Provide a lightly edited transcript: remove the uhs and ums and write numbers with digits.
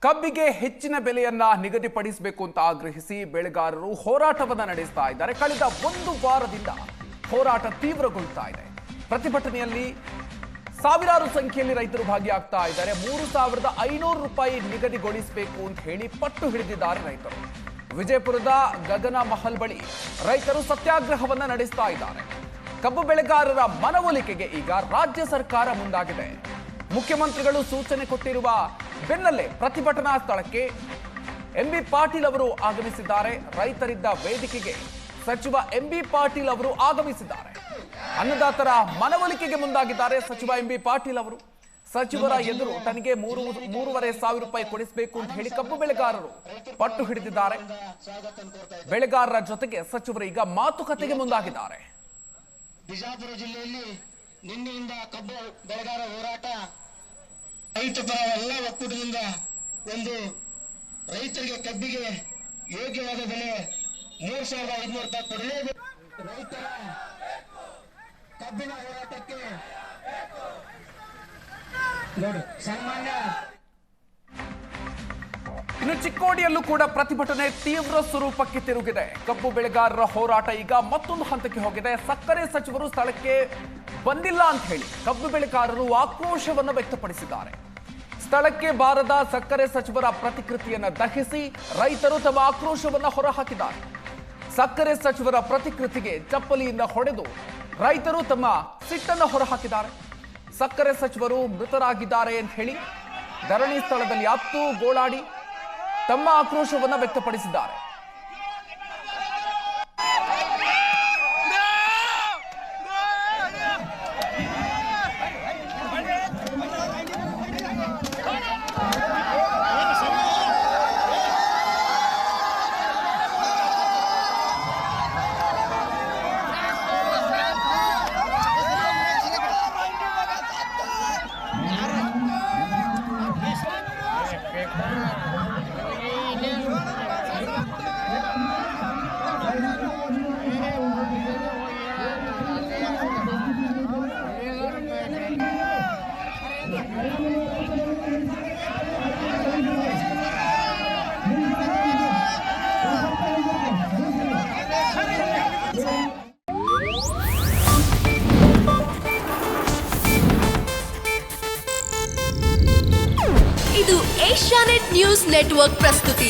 ಕಬ್ಬಿಗೆ ಹೆಚ್ಚಿನ ಬೆಲೆಯನ್ನ ನಿಗದಿಪಡಿಸಬೇಕು ಅಂತ ಆಗ್ರಹಿಸಿ ಬೆಳೆಗಾರರು ಹೋರಾಟವನ್ನ ನಡೆಸ್ತಾ ಇದ್ದಾರೆ. ಕಳೆದ ಒಂದು ವಾರದಿಂದ ಹೋರಾಟ ತೀವ್ರಗೊಳ್ತಾ ಇದೆ. ಪ್ರತಿಭಟನೆಯಲ್ಲಿ ಸಾವಿರಾರು ಸಂಖ್ಯೆಯಲ್ಲಿ ರೈತರು ಭಾಗಿಯಾಗ್ತಾ ಇದ್ದಾರೆ. 3,500 ರೂಪಾಯಿ ನಿಗದಿಗೊಳಿಸಬೇಕು ಅಂತ ಹೇಳಿ ಪಟ್ಟು ಹಿಡಿದಿದ್ದಾರೆ ರೈತರು. ವಿಜಯಪುರದ ಗಗನ ಮಹಲ್ ಬಳಿ ರೈತರು ಸತ್ಯಾಗ್ರಹವನ್ನ ನಡೆಸ್ತಾ ಇದ್ದಾರೆ. ಕಬ್ಬು ಬೆಳೆಗಾರರ ಮನವೊಲಿಕೆಗೆ ಈಗ ರಾಜ್ಯ ಸರ್ಕಾರ ಮುಂದಾಗಿದೆ. ಮುಖ್ಯಮಂತ್ರಿಗಳು ಸೂಚನೆ ಕೊಟ್ಟಿರುವ ಬೆನ್ನಲ್ಲೇ ಪ್ರತಿಭಟನಾ ಸ್ಥಳಕ್ಕೆ ಎಂಬಿ ಪಾಟೀಲ್ ಅವರು ಆಗಮಿಸಿದ್ದಾರೆ. ರೈತರಿದ್ದ ವೇದಿಕೆಗೆ ಸಚಿವ ಎಂಬಿ ಪಾಟೀಲ್ ಅವರು ಆಗಮಿಸಿದ್ದಾರೆ. ಅನ್ನದಾತರ ಮನವೊಲಿಕೆಗೆ ಮುಂದಾಗಿದ್ದಾರೆ ಸಚಿವ ಎಂಬಿ ಪಾಟೀಲ್ ಅವರು. ಸಚಿವರ ಎದುರು ತನಗೆ 3,500 ರೂಪಾಯಿ ಕೊಡಿಸಬೇಕು ಅಂತ ಹೇಳಿ ಕಬ್ಬು ಬೆಳೆಗಾರರು ಪಟ್ಟು ಹಿಡಿದಿದ್ದಾರೆ. ಬೆಳೆಗಾರರ ಜೊತೆಗೆ ಸಚಿವರು ಈಗ ಮಾತುಕತೆಗೆ ಮುಂದಾಗಿದ್ದಾರೆ. ಬಿಜಾಪುರ ಜಿಲ್ಲೆಯಲ್ಲಿ ನಿನ್ನೆಯಿಂದ ಕಬ್ಬು ಬೆಳೆಗಾರ ಹೋರಾಟ ರೈತ ಪರ ಎಲ್ಲ ಒಕ್ಕೂಟದಿಂದ ಒಂದು ರೈತರಿಗೆ ಕಬ್ಬಿಗೆ ಯೋಗ್ಯವಾದ ಬೆಲೆ 3,500 ರೂಪಾಯಿ ಕೊಡಲೇಬೇಕು. ರೈತರ ಕಬ್ಬಿನ ಹೋರಾಟಕ್ಕೆ ನೋಡಿ ಸಾಮಾನ್ಯ. ಇನ್ನು ಚಿಕ್ಕೋಡಿಯಲ್ಲೂ ಕೂಡ ಪ್ರತಿಭಟನೆ ತೀವ್ರ ಸ್ವರೂಪಕ್ಕೆ ತಿರುಗಿದೆ. ಕಬ್ಬು ಬೆಳೆಗಾರರ ಹೋರಾಟ ಈಗ ಮತ್ತೊಂದು ಹಂತಕ್ಕೆ ಹೋಗಿದೆ. ಸಕ್ಕರೆ ಸಚಿವರು ಸ್ಥಳಕ್ಕೆ ಬಂದಿಲ್ಲ ಅಂತ ಹೇಳಿ ಕಬ್ಬು ಬೆಳೆಗಾರರು ಆಕ್ರೋಶವನ್ನು ವ್ಯಕ್ತಪಡಿಸಿದ್ದಾರೆ. ಸ್ಥಳಕ್ಕೆ ಬಾರದ ಸಕ್ಕರೆ ಸಚಿವರ ಪ್ರತಿಕೃತಿಯನ್ನ ದಹಿಸಿ ರೈತರು ತಮ್ಮ ಆಕ್ರೋಶವನ್ನ ಹೊರಹಾಕಿದ್ದಾರೆ. ಸಕ್ಕರೆ ಸಚಿವರ ಪ್ರತಿಕೃತಿಗೆ ಚಪ್ಪಲಿಯಿಂದ ಹೊಡೆದು ರೈತರು ತಮ್ಮ ಸಿಟ್ಟನ್ನು ಹೊರಹಾಕಿದ್ದಾರೆ. ಸಕ್ಕರೆ ಸಚಿವರು ಮೃತರಾಗಿದ್ದಾರೆ ಅಂತ ಹೇಳಿ ಧರಣಿ ಸ್ಥಳದಲ್ಲಿ ಅತ್ತು ಗೋಳಾಡಿ ತಮ್ಮ ಆಕ್ರೋಶವನ್ನು ವ್ಯಕ್ತಪಡಿಸಿದ್ದಾರೆ. ಇದು ಏಷ್ಯಾನೆಟ್ ನ್ಯೂಸ್ ನೆಟ್ವರ್ಕ್ ಪ್ರಸ್ತುತಿ.